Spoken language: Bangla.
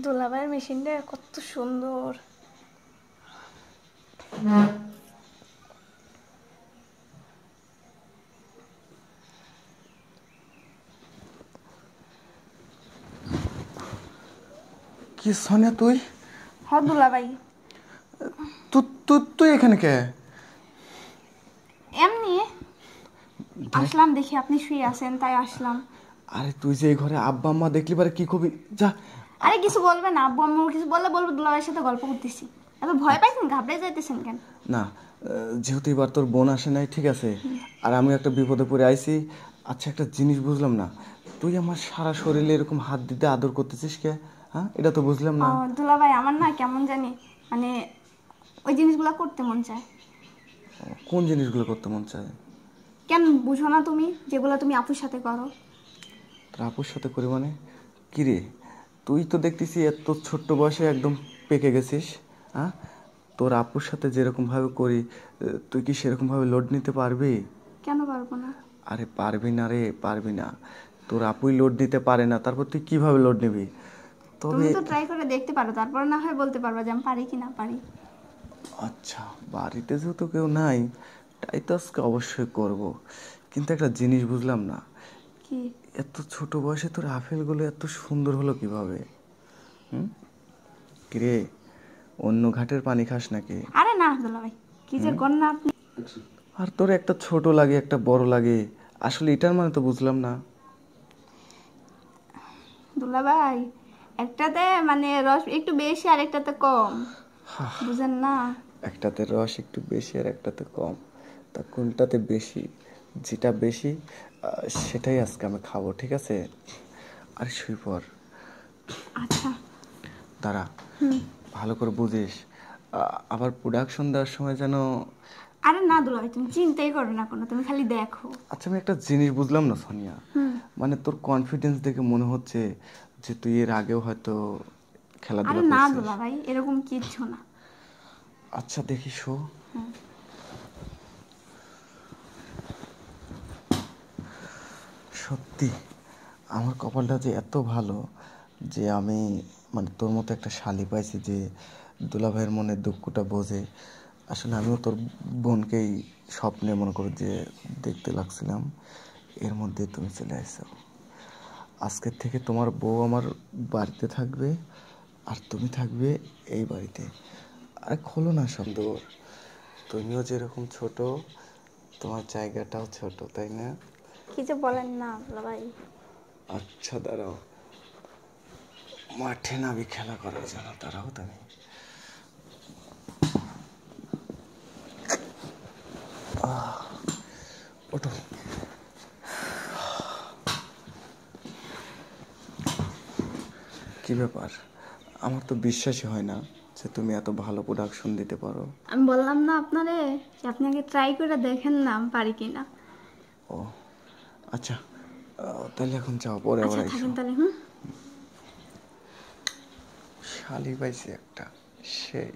দুলাভাইয়ের মেশিনটা কত সুন্দর। কি সোনিয়া তুই? হ দুলাভাই। তুই এখানে কে? এমনি আসলাম, দেখি আপনি শুয়ে আছেন তাই আসলাম। আরে তুই যে এই ঘরে আব্বা আম্মা দেখলি পারে কি কবি যা। আরে কিছু বলবেন না, আব্বু আম্মু কিছু বললে বলবো দুলাভাইয়ের সাথে গল্প করতেছি। এত ভয় পাইছেন, ঘাবড়ে যাইতেছেন কেন? না, যেহেতু এবার তোর বোন আসে নাই, ঠিক আছে, আর আমি একটা বিপদে পড়ে আইছি। আচ্ছা, একটা জিনিস বুঝলাম না, তুই আমার সারা শরীরে এরকম হাত দিতে আদর করতেছিস কে? হ্যাঁ, এটা তো বুঝলাম ও না। দুলাভাই, আমার না কেমন জানি মানে ওই জিনিসগুলো করতে মন চায়। কোন জিনিসগুলো করতে মন চায়? কেন বুঝো না তুমি, যেগুলো তুমি আপুর সাথে করো? তোর আপুর সাথে করি মানে? কিরে, তুই তো দেখতেছি এত ছোট্ট বয়সে একদম পেকে গেছিস। হ্যাঁ, তোর আপুর সাথে যেরকমভাবে করি, তুই কি সেরকমভাবে লোড নিতে পারবি? কেন পারবো না? আরে পারবি না রে, পারবি না। তোর আপুই লোড দিতে পারে না, তারপর তুই কিভাবে লোড নিবি? তবে তুমি তো ট্রাই করে দেখতে পারো, তারপর না হয় বলতে পারবা যে আমি পারি কি না পারি। আচ্ছা, বাড়িতে যেহেতু কেউ নাই, তাই তো আজকে অবশ্যই করব। কিন্তু একটা জিনিস বুঝলাম না, কি? এত ছোট বয়সে তোর আপেলগুলো এত সুন্দর হলো কিভাবে? হুম, কিরে, অন্য ঘাটের পানি খাস নাকি? আরে না দুলাভাই, কি যে কর না আপনি। আর তোর একটা ছোট লাগে একটা বড় লাগে, আসলে এটার মানে তো বুঝলাম না। দুলাভাই, একটাতে মানে রস একটু বেশি আর একটাতে কম, বুঝেন না? একটাতে রস একটু বেশি আর একটাতে কম, তা কোনটাতে বেশি? যেটা বেশি সেটাই আজকে আমি খাবো, ঠিক আছে? আর শুই পর। আচ্ছা। দাঁড়া, ভালো করে বুঝিস, আবার প্রোডাকশন দেওয়ার সময় যেন। আরে না দুলাভাই, তুমি চিন্তাই করো না কোনো, তুমি খালি দেখো। আচ্ছা, আমি একটা জিনিস বুঝলাম না সোনিয়া, মানে তোর কনফিডেন্স দেখে মনে হচ্ছে যে তুই এর আগেও হয়তো আরে খেলাধুলা না করছিস। দুলাভাই, এরকম কিচ্ছু না। আচ্ছা দেখি, শো। সত্যি আমার কপালটা যে এত ভালো যে আমি মানে তোর মতো একটা শালি পাইছি যে দুলাভাইয়ের মনের দুঃখটা বোঝে। আসলে আমিও তোর বোনকেই স্বপ্নে মনে করো যে দেখতে লাগছিলাম, এর মধ্যে তুমি চলে আসছো। আজকের থেকে তোমার বউ আমার বাড়িতে থাকবে আর তুমি থাকবে এই বাড়িতে। আরে খোলো না সুন্দর, তুমিও যেরকম ছোট, তোমার জায়গাটাও ছোট, তাই না? কি যে বলেন না দুলাভাই। আচ্ছা দাঁড়াও, মাঠে নাবি খেলা করার জন্য, দাঁড়াও তুমি। ওঠো। কি ব্যাপার, আমার তো বিশ্বাসই হয় না যে তুমি এত ভালো প্রোডাকশন দিতে পারো। আমি বললাম না আপনারে যে আপনি আগে ট্রাই করে দেখেন না আমি পারি কি না। ও আচ্ছা, তাহলে এখন যাও, পরে আবার আচ্ছা আইসো। থাকেন তাহলে। শালি পাইছি একটা, সেই।